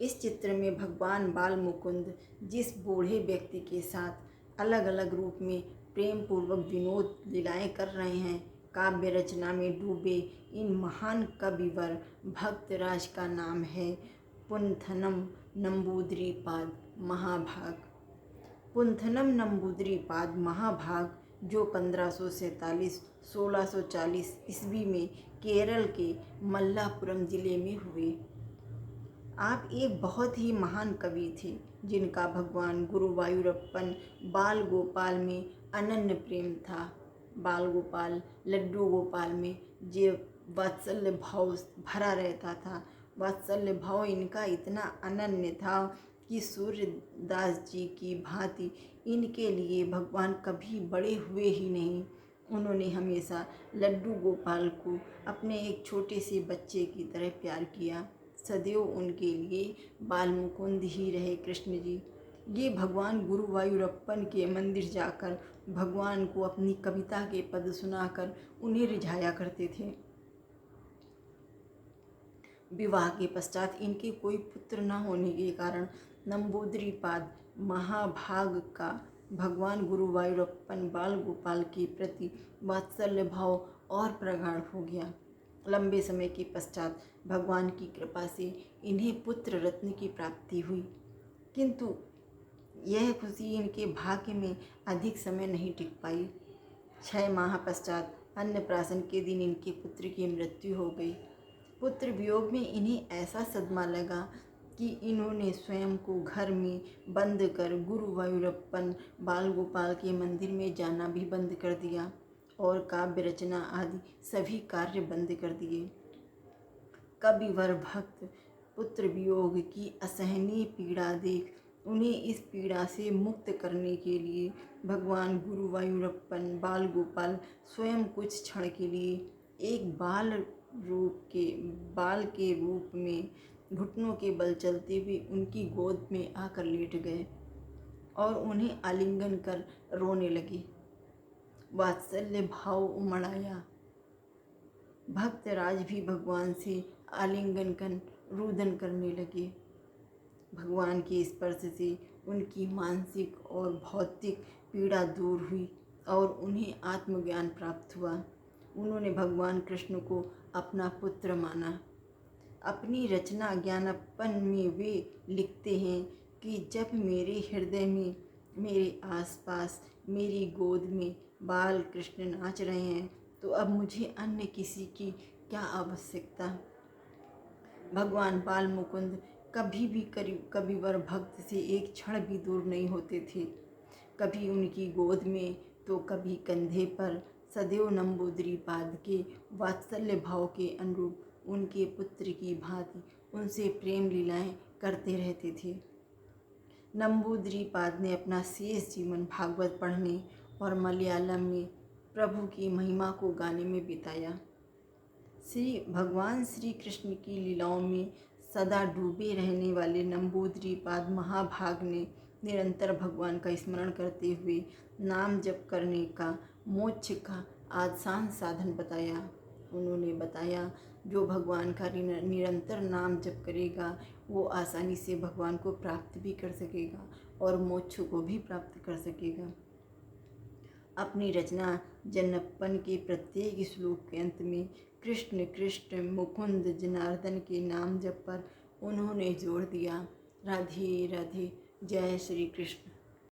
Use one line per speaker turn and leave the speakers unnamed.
इस चित्र में भगवान बाल मुकुंद जिस बूढ़े व्यक्ति के साथ अलग अलग रूप में प्रेम पूर्वक विनोद लीलाएं कर रहे हैं, काव्य रचना में डूबे इन महान कविवर भक्तराज का नाम है पुंथनम नंबूदरीपाद महाभाग। पुंथनम नंबूदरीपाद महाभाग जो 1547-1640 ईस्वी में केरल के मल्लापुरम जिले में हुए। आप एक बहुत ही महान कवि थे जिनका भगवान गुरुवायूरप्पन बाल गोपाल में अनन्य प्रेम था। बाल गोपाल लड्डू गोपाल में जो वात्सल्य भाव भरा रहता था, वात्सल्य भाव इनका इतना अनन्य था कि सूर्यदास जी की भांति इनके लिए भगवान कभी बड़े हुए ही नहीं। उन्होंने हमेशा लड्डू गोपाल को अपने एक छोटे से बच्चे की तरह प्यार किया। सदैव उनके लिए बाल मुकुंद ही रहे कृष्ण जी। ये भगवान गुरुवायूरप्पन के मंदिर जाकर भगवान को अपनी कविता के पद सुनाकर उन्हें रिझाया करते थे। विवाह के पश्चात इनके कोई पुत्र न होने के कारण नंबूदरीपाद महाभाग का भगवान गुरुवायूरप्पन बाल गोपाल के प्रति वात्सल्य भाव और प्रगाढ़ हो गया। लंबे समय के पश्चात भगवान की कृपा से इन्हें पुत्र रत्न की प्राप्ति हुई, किंतु यह खुशी इनके भाग्य में अधिक समय नहीं टिक पाई। 6 माह पश्चात अन्नप्राशन के दिन इनके पुत्र की मृत्यु हो गई। पुत्र वियोग में इन्हें ऐसा सदमा लगा कि इन्होंने स्वयं को घर में बंद कर गुरुवायूरप्पन बाल गोपाल के मंदिर में जाना भी बंद कर दिया और काव्य रचना आदि सभी कार्य बंद कर दिए। कविवर भक्त पुत्र वियोग की असहनीय पीड़ा देख उन्हें इस पीड़ा से मुक्त करने के लिए भगवान गुरुवायूरप्पन बाल गोपाल स्वयं कुछ क्षण के लिए एक बाल के रूप में घुटनों के बल चलते हुए उनकी गोद में आकर लेट गए और उन्हें आलिंगन कर रोने लगे। वात्सल्य भाव उमड़ आया। भक्तराज भी भगवान से आलिंगन कर रुदन करने लगे। भगवान के स्पर्श से उनकी मानसिक और भौतिक पीड़ा दूर हुई और उन्हें आत्मज्ञान प्राप्त हुआ। उन्होंने भगवान कृष्ण को अपना पुत्र माना। अपनी रचना ज्ञानप्पन में वे लिखते हैं कि जब मेरे हृदय में, मेरे आसपास, मेरी गोद में बाल कृष्ण नाच रहे हैं तो अब मुझे अन्य किसी की क्या आवश्यकता। भगवान बाल मुकुंद कभी भी कविवर भक्त से एक क्षण भी दूर नहीं होते थे। कभी उनकी गोद में तो कभी कंधे पर, सदैव नंबूदरीपाद के वात्सल्य भाव के अनुरूप उनके पुत्र की भांति उनसे प्रेम लीलाएं करते रहते थे। नंबूदरीपाद ने अपना शेष जीवन भागवत पढ़ने और मलयालम में प्रभु की महिमा को गाने में बिताया। भगवान श्री कृष्ण की लीलाओं में सदा डूबे रहने वाले नंबूदरीपाद महाभाग ने निरंतर भगवान का स्मरण करते हुए नाम जप करने का मोक्ष का आसान साधन बताया। उन्होंने बताया जो भगवान का निरंतर नाम जप करेगा वो आसानी से भगवान को प्राप्त भी कर सकेगा और मोक्ष को भी प्राप्त कर सकेगा। अपनी रचना जन्नप्पन के प्रत्येक श्लोक के अंत में कृष्ण कृष्ण मुकुंद जनार्दन के नाम जप पर उन्होंने जोर दिया। राधे राधे, जय श्री कृष्ण।